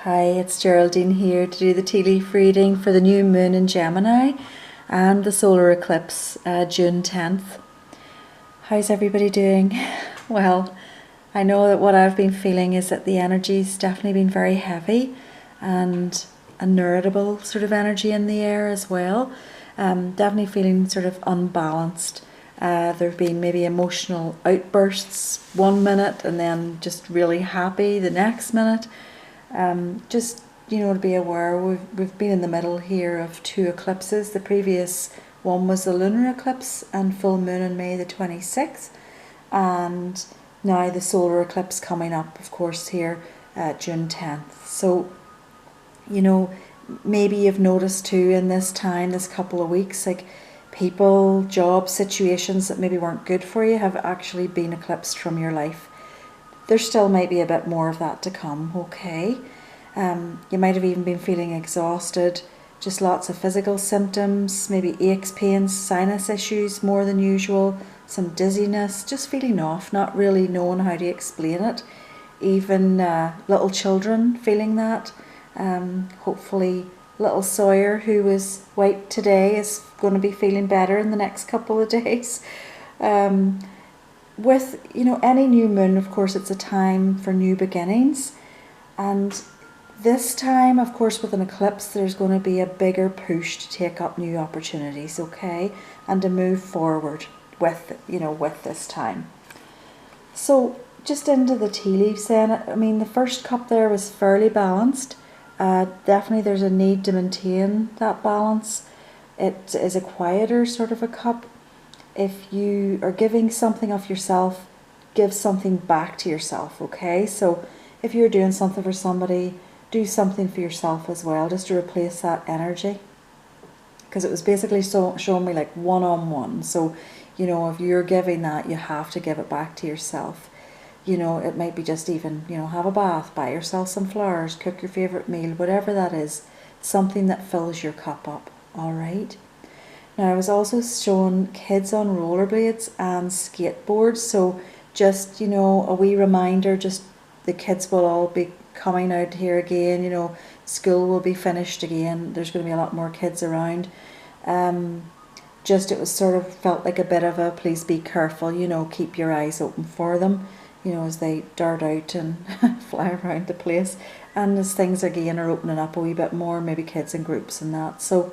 Hi, it's Geraldine here to do the tea leaf reading for the new moon in Gemini and the solar eclipse, June 10th. How's everybody doing? Well, I know that what I've been feeling is that the energy's definitely been very heavy and a irritable sort of energy in the air as well. Definitely feeling sort of unbalanced. There have been maybe emotional outbursts one minute and then just really happy the next minute. Just, to be aware, we've been in the middle here of two eclipses. The previous one was the lunar eclipse and full moon on May the 26th, and now the solar eclipse coming up, of course, here June 10th. So, maybe you've noticed too in this time, this couple of weeks, like people, job situations that maybe weren't good for you have actually been eclipsed from your life. There still might be a bit more of that to come, okay? You might have even been feeling exhausted, just lots of physical symptoms, maybe aches, pains, sinus issues more than usual, some dizziness, just feeling off, not really knowing how to explain it. Even little children feeling that. Hopefully little Sawyer, who was wiped today, is going to be feeling better in the next couple of days. With any new moon, of course, it's a time for new beginnings, and this time, of course, with an eclipse, there's going to be a bigger push to take up new opportunities, okay, and to move forward with this time. So just into the tea leaves then. I mean, the first cup there was fairly balanced. Definitely there's a need to maintain that balance. It is a quieter sort of a cup. If you are giving something of yourself, give something back to yourself, okay? So if you're doing something for somebody, do something for yourself as well, just to replace that energy. Because it was basically showing me like one-on-one. So, if you're giving that, you have to give it back to yourself. It might be just even, have a bath, buy yourself some flowers, cook your favourite meal, whatever that is, something that fills your cup up, all right? Now, I was also showing kids on rollerblades and skateboards, so just, a wee reminder, just the kids will all be coming out here again, school will be finished again, there's going to be a lot more kids around. It was sort of felt like a bit of a please be careful, keep your eyes open for them, as they dart out and fly around the place, and as things again are opening up a wee bit more, maybe kids in groups and that. So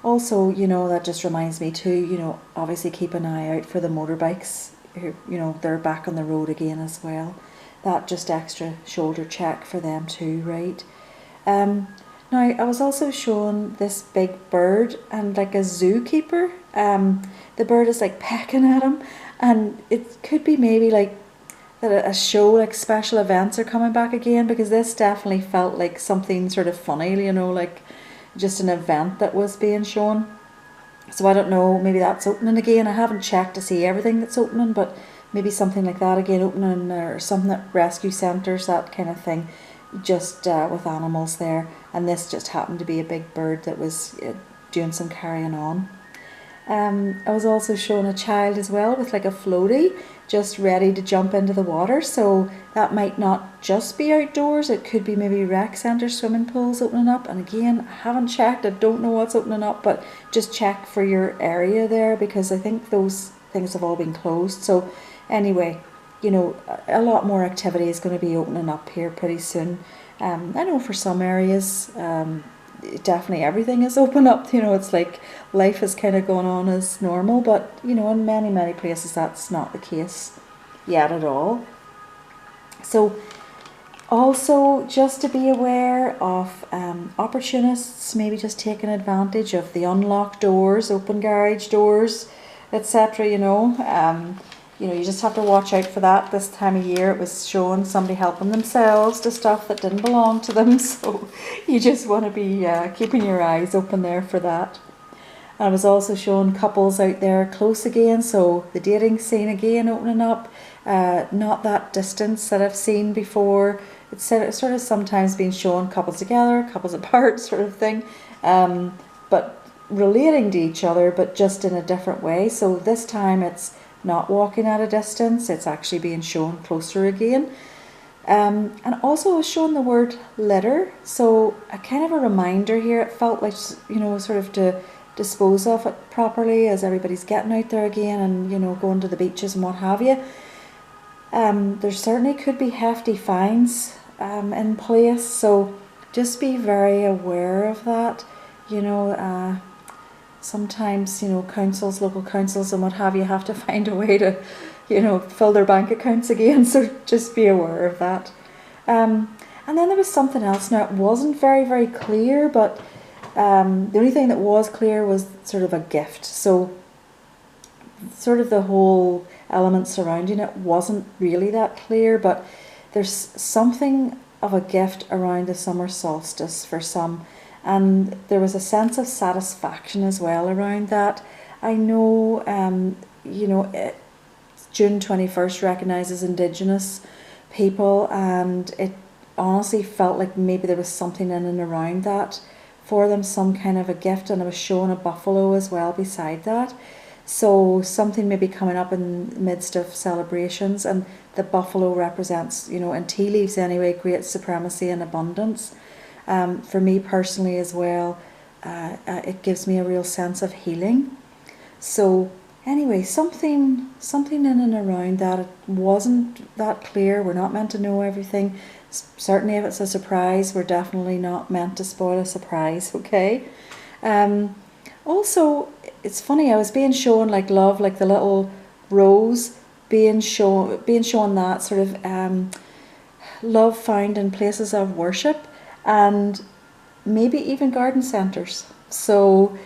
also, that just reminds me too, obviously keep an eye out for the motorbikes who, they're back on the road again as well. That just extra shoulder check for them too, right? Now, I was also shown this big bird and like a zookeeper. The bird is like pecking at him, and it could be maybe like that a show, like special events are coming back again, because this definitely felt like something sort of funny, like just an event that was being shown. So I don't know, maybe that's opening again. I haven't checked to see everything that's opening, but maybe something like that again opening, or something at rescue centres, that kind of thing, just with animals there. And this just happened to be a big bird that was doing some carrying on. I was also shown a child as well with like a floaty, just ready to jump into the water. So that might not just be outdoors, it could be maybe rec centres, swimming pools opening up. And again, I haven't checked, I don't know what's opening up, but just check for your area there, because I think those things have all been closed. So anyway, a lot more activity is going to be opening up here pretty soon. I know for some areas, definitely everything is open up, it's like life is kind of going on as normal, but in many places that's not the case yet at all. So also just to be aware of opportunists maybe just taking advantage of the unlocked doors, open garage doors, etc. You just have to watch out for that. This time of year it was showing somebody helping themselves to stuff that didn't belong to them, so you just want to be keeping your eyes open there for that. And I was also showing couples out there close again, so the dating scene again opening up, not that distance that I've seen before. It's sort of sometimes been shown couples together, couples apart sort of thing, but relating to each other, but just in a different way. So this time it's not walking at a distance, it's actually being shown closer again. And also I was shown the word litter, so a kind of a reminder here. It felt like, you know, sort of to dispose of it properly as everybody's getting out there again and, you know, going to the beaches and what have you. There certainly could be hefty fines in place, so just be very aware of that. You know, sometimes, you know, councils, local councils and what have you have to find a way to, you know, fill their bank accounts again, so just be aware of that. And then there was something else. Now, it wasn't very, very clear, but the only thing that was clear was sort of a gift. So sort of the whole element surrounding it wasn't really that clear, but there's something of a gift around the summer solstice for some, and there was a sense of satisfaction as well around that. I know, you know, June 21st recognises Indigenous people, and it honestly felt like maybe there was something in and around that for them, some kind of a gift, and I was showing a buffalo as well beside that. So something maybe coming up in the midst of celebrations, and the buffalo represents, you know, in tea leaves anyway, great supremacy and abundance. For me personally as well, it gives me a real sense of healing. So anyway, something in and around that. It wasn't that clear. We're not meant to know everything. Certainly if it's a surprise, we're definitely not meant to spoil a surprise, okay? Also, it's funny, I was being shown like love, like the little rose, being shown that sort of love found in places of worship, and maybe even garden centres. So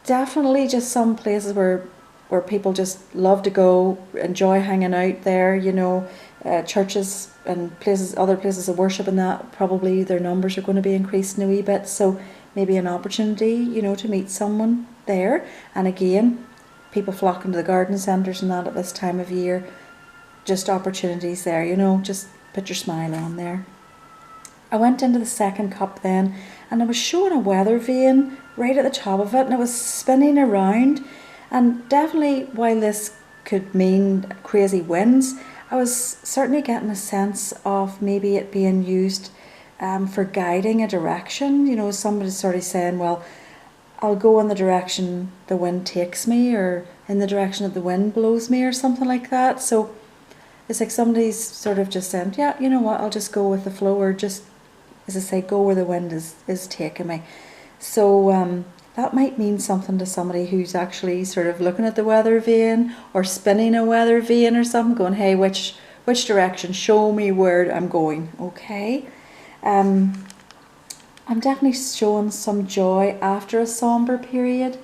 definitely just some places where people just love to go, enjoy hanging out there, you know, churches and places, other places of worship, and that probably their numbers are going to be increasing a wee bit. So maybe an opportunity, you know, to meet someone there. And again, people flocking to the garden centres and that at this time of year, just opportunities there, you know, just put your smile on there. I went into the second cup then, and I was showing a weather vane right at the top of it, and it was spinning around. And definitely, while this could mean crazy winds, I was certainly getting a sense of maybe it being used for guiding a direction. You know, somebody's sort of saying, well, I'll go in the direction the wind takes me, or in the direction that the wind blows me, or something like that. So it's like somebody's sort of just saying, yeah, you know what, I'll just go with the flow, or just, as I say, go where the wind is taking me. So that might mean something to somebody who's actually sort of looking at the weather vane or spinning a weather vane or something, going, hey, which direction? Show me where I'm going, okay? I'm definitely showing some joy after a somber period,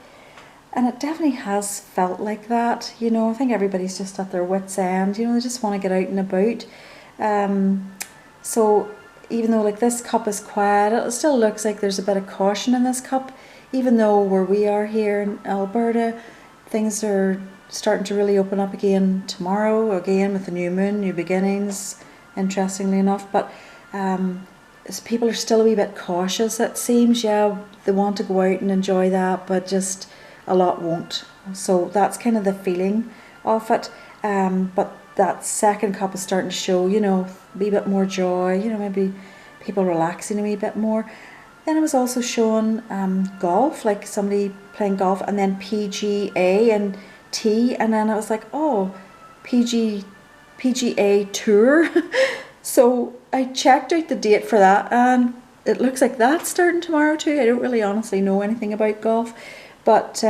and it definitely has felt like that. You know, I think everybody's just at their wits' end. You know, they just want to get out and about. So even though like this cup is quiet, it still looks like there's a bit of caution in this cup. Even though where we are here in Alberta, things are starting to really open up again tomorrow, again with the new moon, new beginnings, interestingly enough. But people are still a wee bit cautious, it seems. Yeah, they want to go out and enjoy that, but just a lot won't. So that's kind of the feeling of it. But that second cup is starting to show, you know, a wee bit more joy, you know, maybe people relaxing a wee bit more. Then I was also showing golf, like somebody playing golf, and then PGA and T, and then I was like, oh, PGA Tour. So I checked out the date for that, and it looks like that's starting tomorrow too. I don't really honestly know anything about golf, but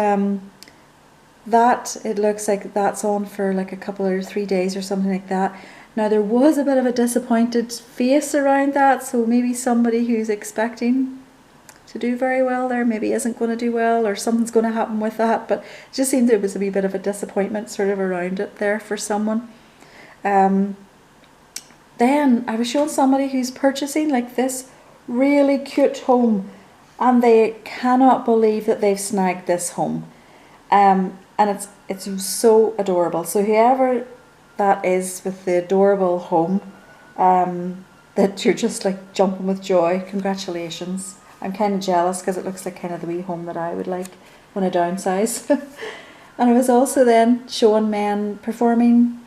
that, it looks like that's on for like a couple or 3 days or something like that. Now there was a bit of a disappointed face around that, so maybe somebody who's expecting to do very well there maybe isn't going to do well, or something's going to happen with that. But it just seemed there was a wee bit of a disappointment sort of around it there for someone. Then I was showing somebody who's purchasing like this really cute home, and they cannot believe that they've snagged this home. And it's so adorable. So whoever that is with the adorable home, that you're just like jumping with joy, congratulations. I'm kind of jealous because it looks like kind of the wee home that I would like when I downsize. And I was also then showing men performing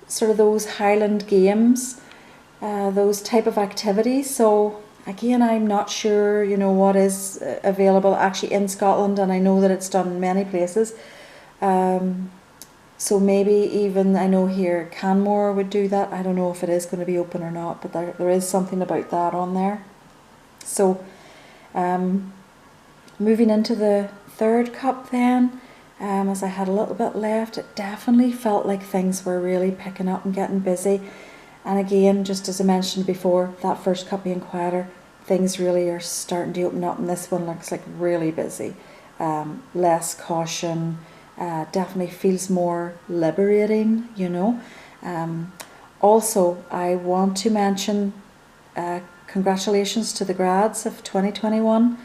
sort of those Highland games. those type of activities. So again, I'm not sure, you know, what is available actually in Scotland, and I know that it's done in many places. So maybe even, I know here Canmore would do that. I don't know if it is going to be open or not, but there is something about that on there. So moving into the third cup then, as I had a little bit left, it definitely felt like things were really picking up and getting busy. And again, just as I mentioned before, that first cup being quieter, things really are starting to open up, and this one looks like really busy. Less caution, definitely feels more liberating, you know. Also, I want to mention congratulations to the grads of 2021.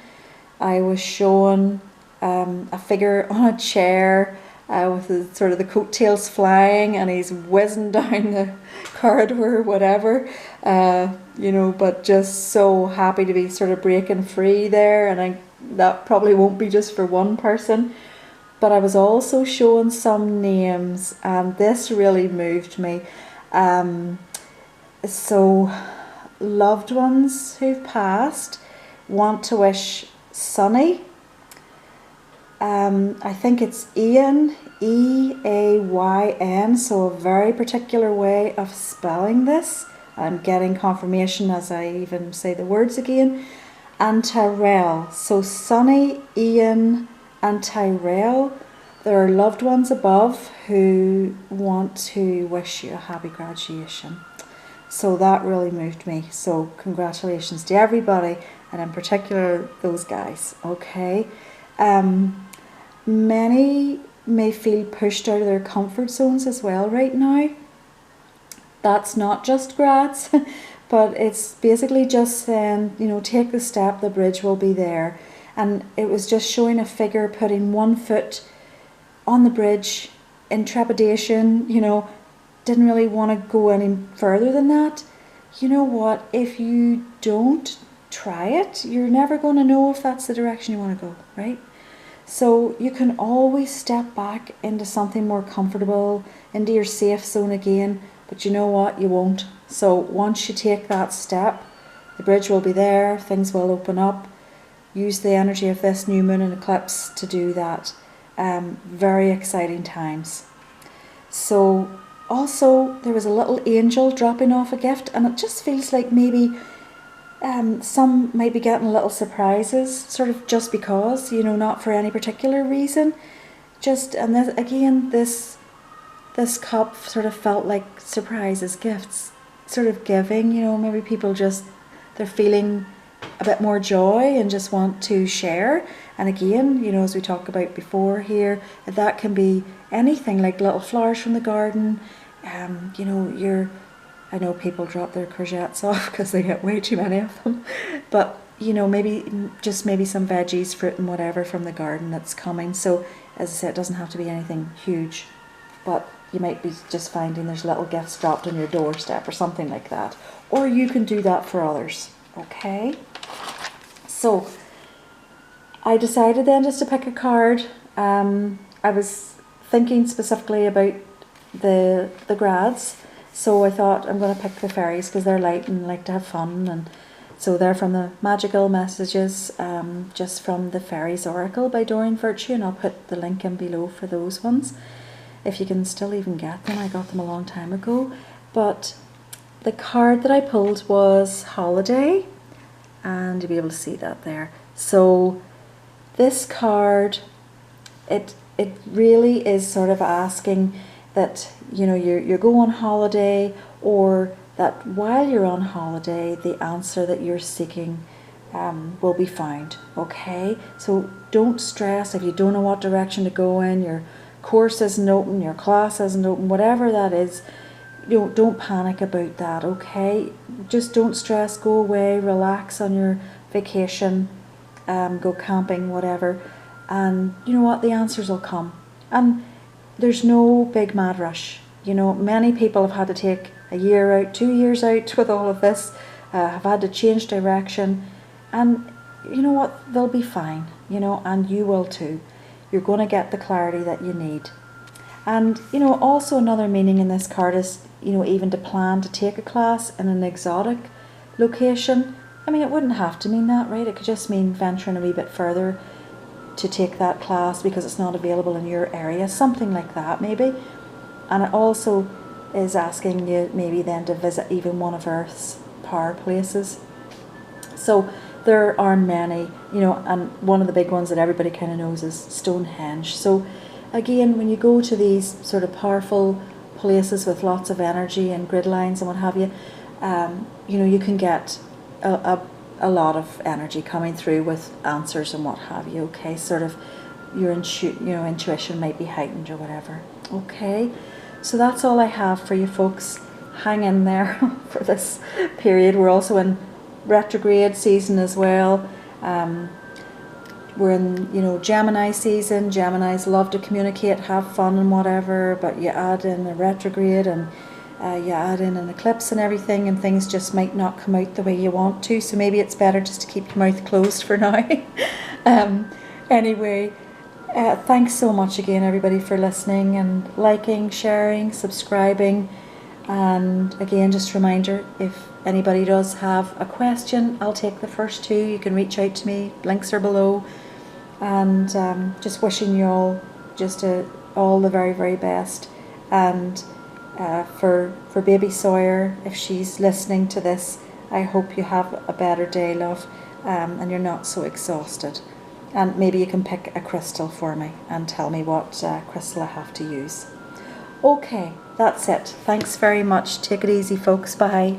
I was shown a figure on a chair with sort of the coattails flying, and he's whizzing down the corridor, whatever, you know, but just so happy to be sort of breaking free there. And that probably won't be just for one person. But I was also shown some names, and this really moved me. So, loved ones who've passed want to wish Sunny. I think it's Ian, E-A-Y-N, so a very particular way of spelling this. I'm getting confirmation as I even say the words again. And Tyrell. So Sunny, Ian, and Tyrell, there are loved ones above who want to wish you a happy graduation. So that really moved me. So congratulations to everybody, and in particular those guys. Okay. Many may feel pushed out of their comfort zones as well right now. That's not just grads, but it's basically just saying, you know, take the step, the bridge will be there. And it was just showing a figure putting one foot on the bridge in trepidation, you know, didn't really want to go any further than that. You know what, if you don't try it, you're never going to know if that's the direction you want to go, right? So you can always step back into something more comfortable, into your safe zone again, but you know what, you won't. So once you take that step, the bridge will be there, things will open up. Use the energy of this new moon and eclipse to do that. Very exciting times. So also there was a little angel dropping off a gift, and it just feels like maybe some might be getting little surprises, sort of just because, you know, not for any particular reason. And this, again, this cup sort of felt like surprises, gifts, sort of giving, you know, maybe people just, they're feeling a bit more joy and just want to share. And again, you know, as we talked about before here, that can be anything, like little flowers from the garden. You know, I know people drop their courgettes off because they get way too many of them, but you know, maybe some veggies, fruit and whatever from the garden that's coming. So as I said, it doesn't have to be anything huge, but you might be just finding there's little gifts dropped on your doorstep or something like that, or you can do that for others. Okay, so I decided then just to pick a card. I was thinking specifically about the grads, so I thought I'm going to pick the fairies because they're light and like to have fun, and so they're from the Magical Messages, just from the Fairies Oracle by Doreen Virtue, and I'll put the link in below for those ones if you can still even get them. I got them a long time ago, but the card that I pulled was Holiday, and you'll be able to see that there. So this card, it really is sort of asking that, you know, you go on holiday, or that while you're on holiday, the answer that you're seeking will be found. Okay, so don't stress if you don't know what direction to go in, your course isn't open, your class isn't open, whatever that is. You know, don't panic about that. Okay, just don't stress, go away, relax on your vacation, go camping, whatever, and you know what, the answers will come. And there's no big mad rush. You know, many people have had to take a year out, 2 years out with all of this, have had to change direction, and you know what, they'll be fine, you know, and you will too. You're going to get the clarity that you need. And you know, also another meaning in this card is, you know, even to plan to take a class in an exotic location. I mean, it wouldn't have to mean that, right? It could just mean venturing a wee bit further to take that class because it's not available in your area, something like that maybe. And it also is asking you maybe then to visit even one of Earth's power places. So there are many, you know, and one of the big ones that everybody kind of knows is Stonehenge. So again, when you go to these sort of powerful places with lots of energy and grid lines and what have you, you know, you can get a lot of energy coming through with answers and what have you. Okay, sort of your intuition might be heightened or whatever. Okay, so that's all I have for you folks. Hang in there for this period. We're also in retrograde season as well. We're in, you know, Gemini season. Geminis love to communicate, have fun and whatever, but you add in a retrograde and you add in an eclipse and everything, and things just might not come out the way you want to, so maybe it's better just to keep your mouth closed for now. Anyway, thanks so much again everybody for listening and liking, sharing, subscribing. And again, just a reminder, if anybody does have a question, I'll take the first two. You can reach out to me, links are below. And just wishing you all just all the very, very best. And for baby Sawyer, if she's listening to this, I hope you have a better day, love, and you're not so exhausted. And maybe you can pick a crystal for me and tell me what crystal I have to use. Okay, that's it. Thanks very much. Take it easy, folks. Bye.